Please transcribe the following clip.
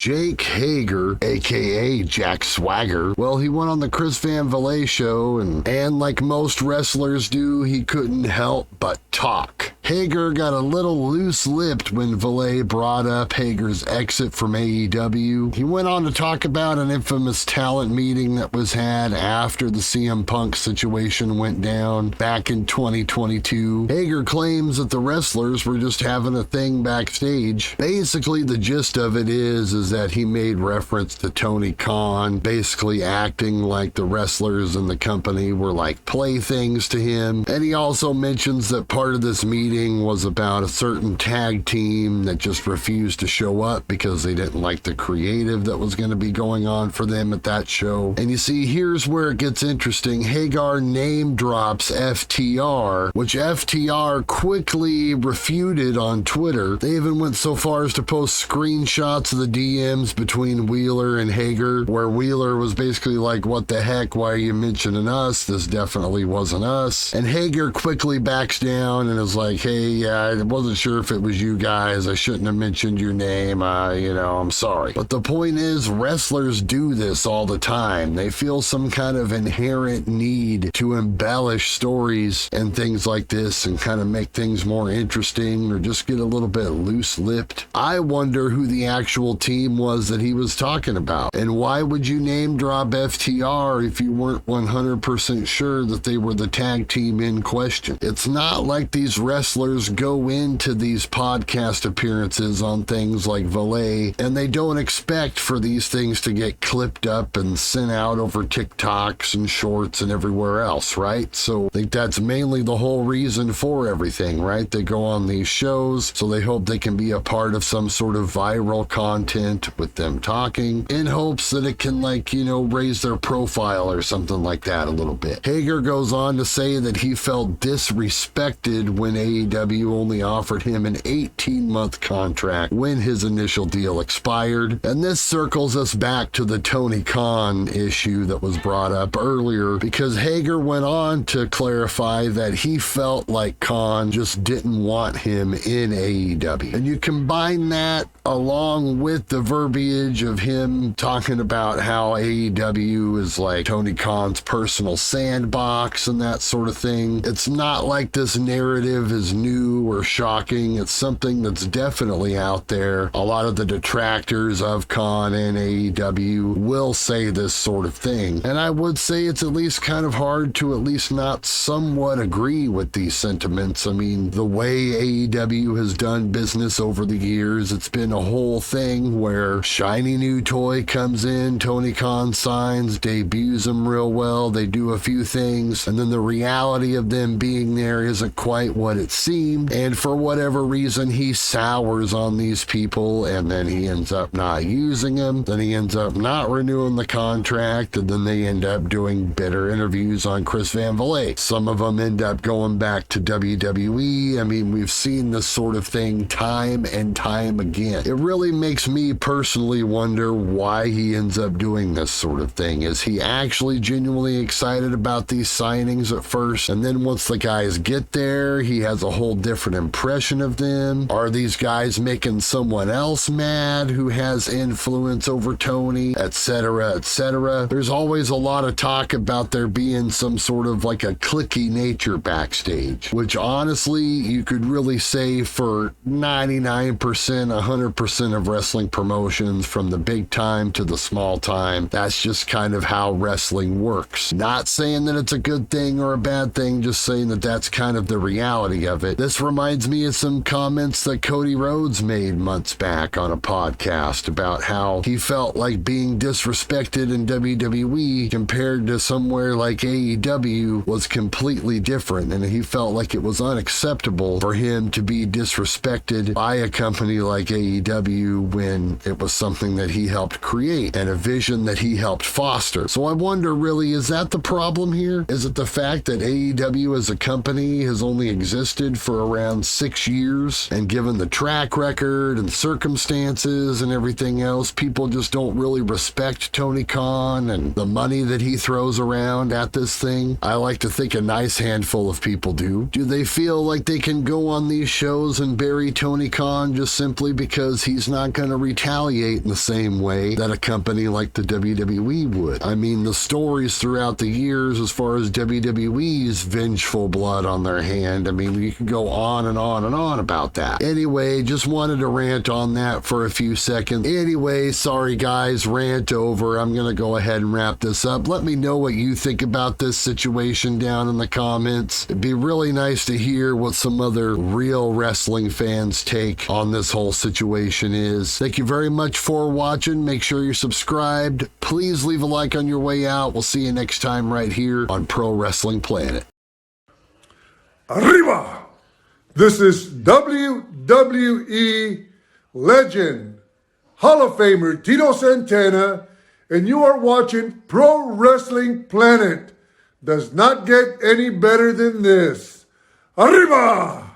Jake Hager, aka Jack Swagger, well, he went on the Chris Van Vliet show, and like most wrestlers do, he couldn't help but talk. Hager got a little loose-lipped when Vliet brought up Hager's exit from AEW. He went on to talk about an infamous talent meeting that was had after the CM Punk situation went down back in 2022. Hager claims that the wrestlers were just having a thing backstage. Basically, the gist of it is that he made reference to Tony Khan, basically acting like the wrestlers in the company were like playthings to him. And he also mentions that part of this meeting was about a certain tag team that just refused to show up because they didn't like the creative that was going to be going on for them at that show. And you see, here's where it gets interesting. Hager name drops FTR, which FTR quickly refuted on Twitter. They even went so far as to post screenshots of the DMs between Wheeler and Hager, where Wheeler was basically like, what the heck, why are you mentioning us? This definitely wasn't us. And Hager quickly backs down and is like, hey, I wasn't sure if it was you guys. I shouldn't have mentioned your name. I'm sorry. But the point is, wrestlers do this all the time. They feel some kind of inherent need to embellish stories and things like this and kind of make things more interesting or just get a little bit loose-lipped. I wonder who the actual team was that he was talking about. And why would you name drop FTR if you weren't 100% sure that they were the tag team in question? It's not like these wrestlers go into these podcast appearances on things like Valet, and they don't expect for these things to get clipped up and sent out over TikToks and shorts and everywhere else, right? So I think that's mainly the whole reason for everything, right? They go on these shows, so they hope they can be a part of some sort of viral content with them talking in hopes that it can, raise their profile or something like that a little bit. Hager goes on to say that he felt disrespected when AEW only offered him an 18-month contract when his initial deal expired. And this circles us back to the Tony Khan issue that was brought up earlier, because Hager went on to clarify that he felt like Khan just didn't want him in AEW. And you combine that along with the verbiage of him talking about how AEW is like Tony Khan's personal sandbox and that sort of thing. It's not like this narrative is new or shocking. It's something that's definitely out there. A lot of the detractors of Khan and AEW will say this sort of thing. And I would say it's at least kind of hard to at least not somewhat agree with these sentiments. I mean, the way AEW has done business over the years, it's been a whole thing where shiny new toy comes in, Tony Khan signs, debuts them real well, they do a few things, and then the reality of them being there isn't quite what it seemed, and for whatever reason he sours on these people, and then he ends up not using them, then he ends up not renewing the contract, and then they end up doing bitter interviews on Chris Van Vliet. Some of them end up going back to WWE. I mean, we've seen this sort of thing time and time again. It really makes me personally wonder why he ends up doing this sort of thing. Is he actually genuinely excited about these signings at first, and then once the guys get there, he has a whole different impression of them? Are these guys making someone else mad who has influence over Tony, etc., etc.? There's always a lot of talk about there being some sort of like a cliquey nature backstage, which honestly, you could really say for 99%, 100% of wrestling promotions, from the big time to the small time, that's just kind of how wrestling works. Not saying that it's a good thing or a bad thing, just saying that that's kind of the reality of it. This reminds me of some comments that Cody Rhodes made months back on a podcast about how he felt like being disrespected in WWE compared to somewhere like AEW was completely different, and he felt like it was unacceptable for him to be disrespected by a company like AEW when it was something that he helped create and a vision that he helped foster. So I wonder, really, is that the problem here? Is it the fact that AEW as a company has only existed lasted for around 6 years, and given the track record and circumstances and everything else, people just don't really respect Tony Khan and the money that he throws around at this thing. I like to think a nice handful of people do. Do they feel like they can go on these shows and bury Tony Khan just simply because he's not going to retaliate in the same way that a company like the WWE would? I mean, the stories throughout the years as far as WWE's vengeful blood on their hand, I mean, you can go on and on and on about that. Anyway, just wanted to rant on that for a few seconds. Anyway, sorry guys, rant over. I'm going to go ahead and wrap this up. Let me know what you think about this situation down in the comments. It'd be really nice to hear what some other real wrestling fans' take on this whole situation is. Thank you very much for watching. Make sure you're subscribed. Please leave a like on your way out. We'll see you next time right here on Pro Wrestling Planet. Arriba! This is WWE legend, Hall of Famer Tito Santana, and you are watching Pro Wrestling Planet. Does not get any better than this. Arriba!